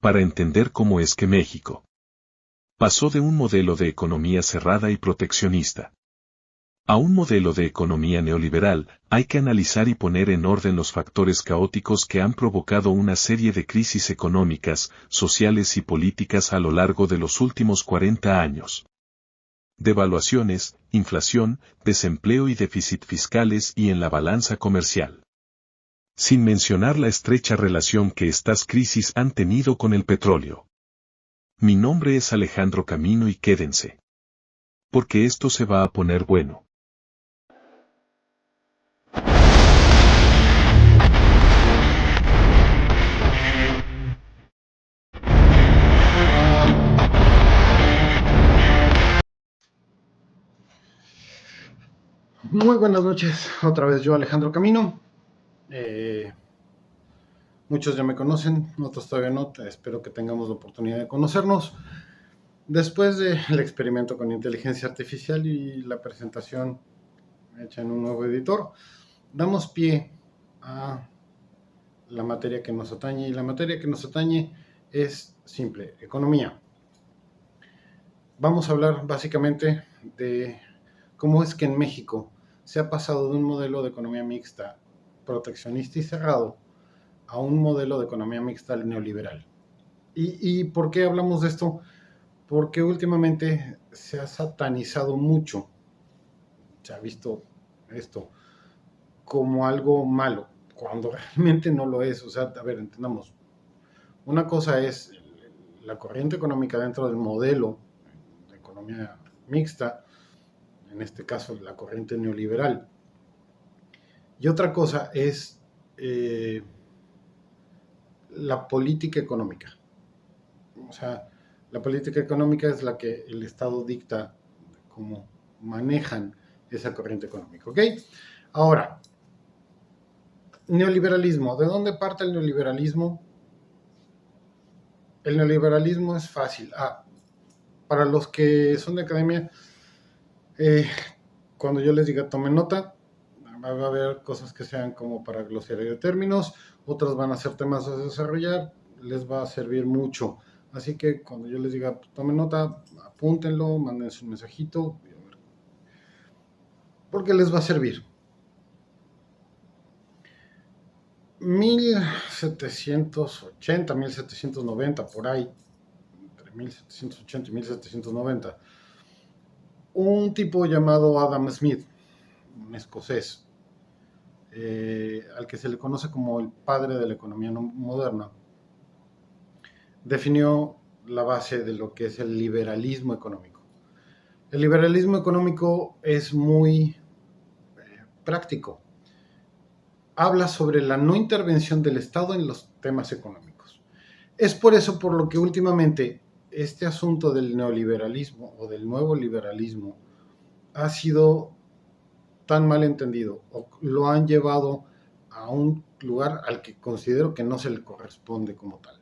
para entender cómo es que México pasó de un modelo de economía cerrada y proteccionista a un modelo de economía neoliberal. Hay que analizar y poner en orden los factores caóticos que han provocado una serie de crisis económicas, sociales y políticas a lo largo de los últimos 40 años. Devaluaciones, inflación, desempleo y déficit fiscales y en la balanza comercial. Sin mencionar la estrecha relación que estas crisis han tenido con el petróleo. Mi nombre es Alejandro Camino y quédense. Porque esto se va a poner bueno. Muy buenas noches, otra vez yo Alejandro Camino. Muchos ya me conocen, otros todavía no, espero que tengamos la oportunidad de conocernos. Después del experimento con inteligencia artificial y la presentación hecha en un nuevo editor, damos pie a la materia que nos atañe, y la materia que nos atañe es simple, economía. Vamos a hablar básicamente de cómo es que en México se ha pasado de un modelo de economía mixta, proteccionista y cerrado, a un modelo de economía mixta neoliberal. ¿Y por qué hablamos de esto? Porque últimamente se ha satanizado mucho, se ha visto esto como algo malo, cuando realmente no lo es. O sea, a ver, entendamos, una cosa es la corriente económica dentro del modelo de economía mixta, en este caso la corriente neoliberal, y otra cosa es la política económica. O sea, la política económica es la que el Estado dicta cómo manejan esa corriente económica, ¿ok? Ahora, neoliberalismo. ¿De dónde parte el neoliberalismo? El neoliberalismo es fácil. Para los que son de academia, cuando yo les diga tomen nota, va a haber cosas que sean como para glosario de términos, otras van a ser temas a desarrollar, les va a servir mucho. Así que cuando yo les diga tomen nota, apúntenlo, manden su mensajito, porque les va a servir. 1780, 1790, por ahí, entre 1780 y 1790, un tipo llamado Adam Smith, un escocés, al que se le conoce como el padre de la economía moderna, definió la base de lo que es el liberalismo económico. El liberalismo económico es muy práctico. Habla sobre la no intervención del Estado en los temas económicos. Es por eso por lo que últimamente este asunto del neoliberalismo o del nuevo liberalismo ha sido tan mal entendido, o lo han llevado a un lugar al que considero que no se le corresponde como tal.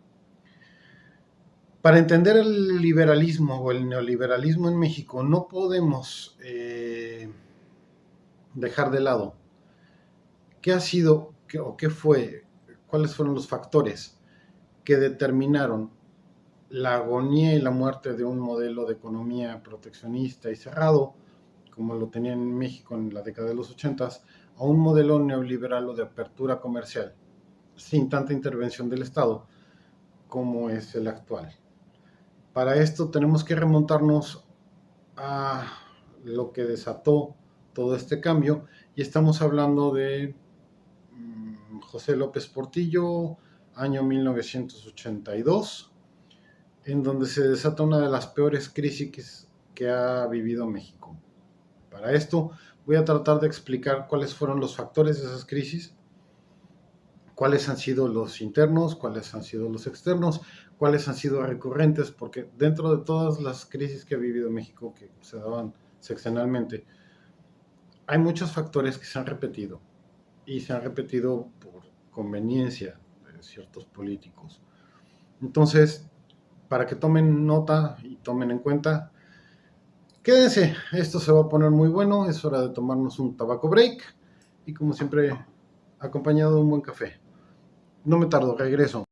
Para entender el liberalismo o el neoliberalismo en México, no podemos dejar de lado qué ha sido o qué fue, cuáles fueron los factores que determinaron la agonía y la muerte de un modelo de economía proteccionista y cerrado, como lo tenía en México en la década de los 80, a un modelo neoliberal o de apertura comercial, sin tanta intervención del Estado como es el actual. Para esto tenemos que remontarnos a lo que desató todo este cambio, y estamos hablando de José López Portillo, año 1982, en donde se desata una de las peores crisis que ha vivido México. Para esto voy a tratar de explicar cuáles fueron los factores de esas crisis, cuáles han sido los internos, cuáles han sido los externos, cuáles han sido recurrentes, porque dentro de todas las crisis que ha vivido México, que se daban sexenalmente, hay muchos factores que se han repetido, y se han repetido por conveniencia de ciertos políticos. Entonces, para que tomen nota y tomen en cuenta, quédense, esto se va a poner muy bueno, es hora de tomarnos un tabaco break, y como siempre, acompañado de un buen café. No me tardo, regreso.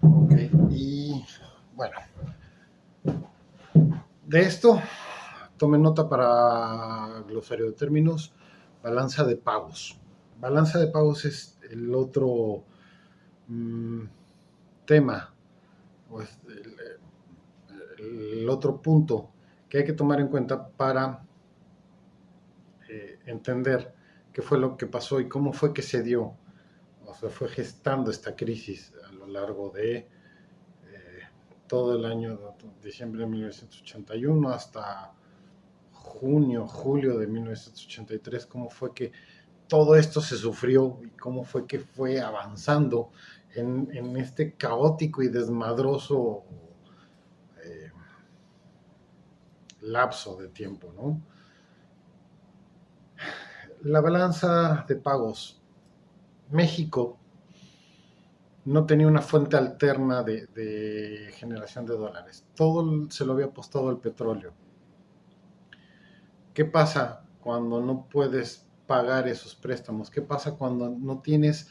Ok, y bueno, de esto tome nota para glosario de términos, balanza de pagos. Balanza de pagos es el otro tema, o es el otro punto que hay que tomar en cuenta para entender qué fue lo que pasó y cómo fue que se dio, o sea, fue gestando esta crisis a lo largo de todo el año, diciembre de 1981 hasta junio, julio de 1983, cómo fue que todo esto se sufrió y cómo fue que fue avanzando en este caótico y desmadroso eh, lapso de tiempo, ¿no? La balanza de pagos. México no tenía una fuente alterna de generación de dólares. Todo se lo había apostado al petróleo. ¿Qué pasa cuando no puedes pagar esos préstamos? ¿Qué pasa cuando no tienes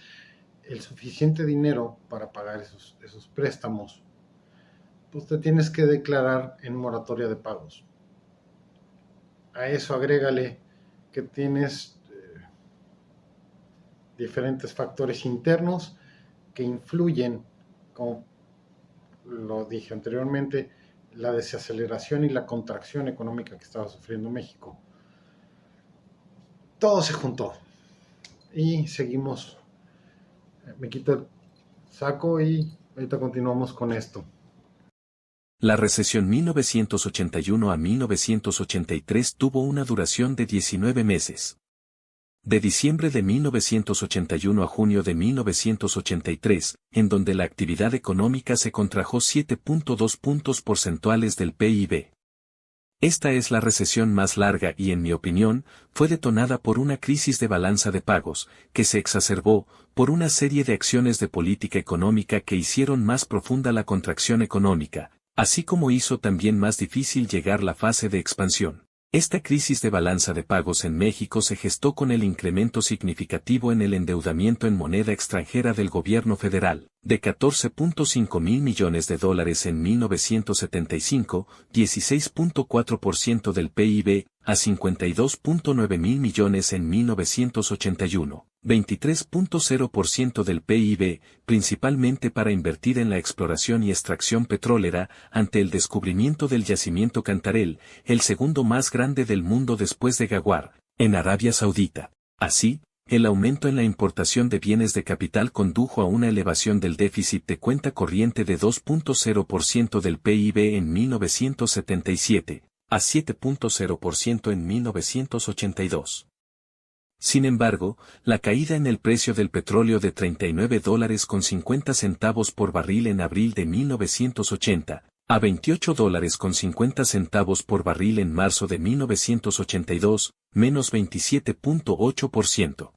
el suficiente dinero para pagar esos préstamos? Pues te tienes que declarar en moratoria de pagos. A eso agrégale que tienes diferentes factores internos que influyen, como lo dije anteriormente, la desaceleración y la contracción económica que estaba sufriendo México. Todo se juntó y seguimos. Me quito el saco y ahorita continuamos con esto. La recesión 1981 a 1983 tuvo una duración de 19 meses. De diciembre de 1981 a junio de 1983, en donde la actividad económica se contrajo 7.2 puntos porcentuales del PIB. Esta es la recesión más larga y, en mi opinión, fue detonada por una crisis de balanza de pagos, que se exacerbó por una serie de acciones de política económica que hicieron más profunda la contracción económica, así como hizo también más difícil llegar la fase de expansión. Esta crisis de balanza de pagos en México se gestó con el incremento significativo en el endeudamiento en moneda extranjera del gobierno federal, de 14.5 mil millones de dólares en 1975, 16.4% del PIB, a 52.9 mil millones en 1981, 23.0% del PIB, principalmente para invertir en la exploración y extracción petrolera, ante el descubrimiento del yacimiento Cantarell, el segundo más grande del mundo después de Ghawar, en Arabia Saudita. Así, el aumento en la importación de bienes de capital condujo a una elevación del déficit de cuenta corriente de 2.0% del PIB en 1977, a 7.0% en 1982. Sin embargo, la caída en el precio del petróleo de $39.50 por barril en abril de 1980, a $28.50 por barril en marzo de 1982, menos 27.8%.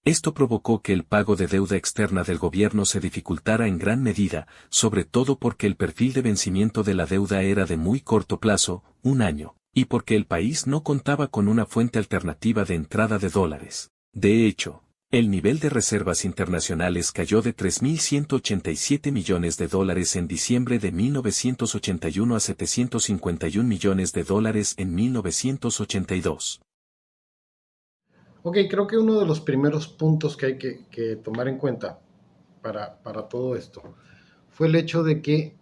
Esto provocó que el pago de deuda externa del gobierno se dificultara en gran medida, sobre todo porque el perfil de vencimiento de la deuda era de muy corto plazo, un año, y porque el país no contaba con una fuente alternativa de entrada de dólares. De hecho, el nivel de reservas internacionales cayó de 3.187 millones de dólares en diciembre de 1981 a 751 millones de dólares en 1982. Ok, creo que uno de los primeros puntos que hay que tomar en cuenta para todo esto fue el hecho de que,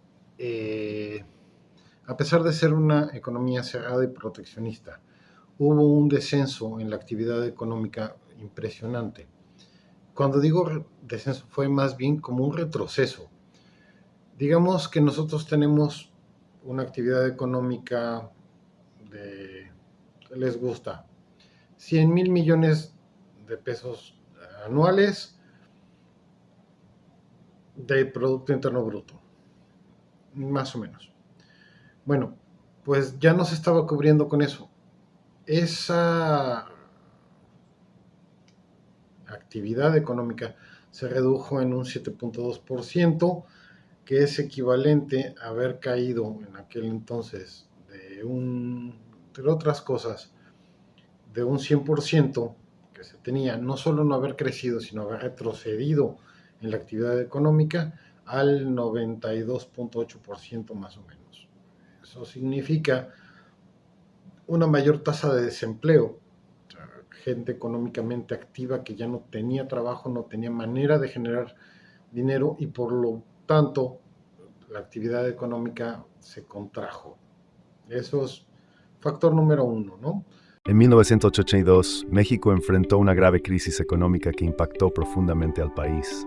a pesar de ser una economía cerrada y proteccionista, hubo un descenso en la actividad económica impresionante. Cuando digo descenso, fue más bien como un retroceso. Digamos que nosotros tenemos una actividad económica de, ¿qué les gusta? 100,000 millones de pesos anuales de Producto Interno Bruto, más o menos. Bueno, pues ya no se estaba cubriendo con eso. Esa actividad económica se redujo en un 7.2%, que es equivalente a haber caído en aquel entonces entre otras cosas, de un 100% que se tenía, no solo no haber crecido, sino haber retrocedido en la actividad económica, al 92.8% más o menos. Eso significa una mayor tasa de desempleo, gente económicamente activa que ya no tenía trabajo, no tenía manera de generar dinero y por lo tanto la actividad económica se contrajo. Eso es factor número uno, ¿no? En 1982, México enfrentó una grave crisis económica que impactó profundamente al país.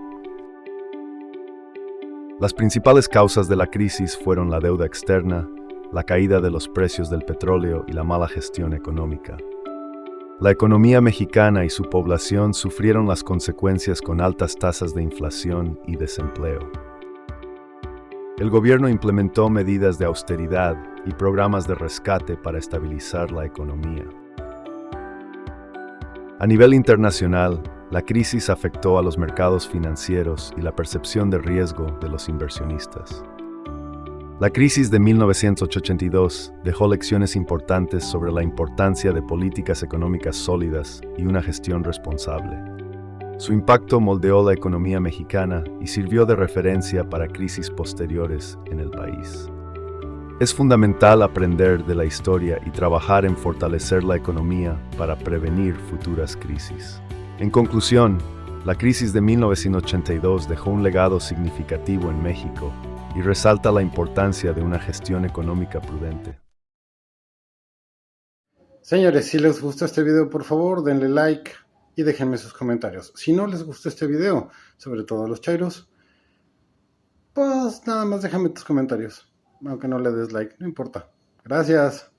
Las principales causas de la crisis fueron la deuda externa, la caída de los precios del petróleo y la mala gestión económica. La economía mexicana y su población sufrieron las consecuencias con altas tasas de inflación y desempleo. El gobierno implementó medidas de austeridad y programas de rescate para estabilizar la economía. A nivel internacional, la crisis afectó a los mercados financieros y la percepción de riesgo de los inversionistas. La crisis de 1982 dejó lecciones importantes sobre la importancia de políticas económicas sólidas y una gestión responsable. Su impacto moldeó la economía mexicana y sirvió de referencia para crisis posteriores en el país. Es fundamental aprender de la historia y trabajar en fortalecer la economía para prevenir futuras crisis. En conclusión, la crisis de 1982 dejó un legado significativo en México y resalta la importancia de una gestión económica prudente. Señores, si les gustó este video, por favor, denle like y déjenme sus comentarios. Si no les gustó este video, sobre todo a los chairos, pues nada más déjame tus comentarios. Aunque no le des like, no importa. Gracias.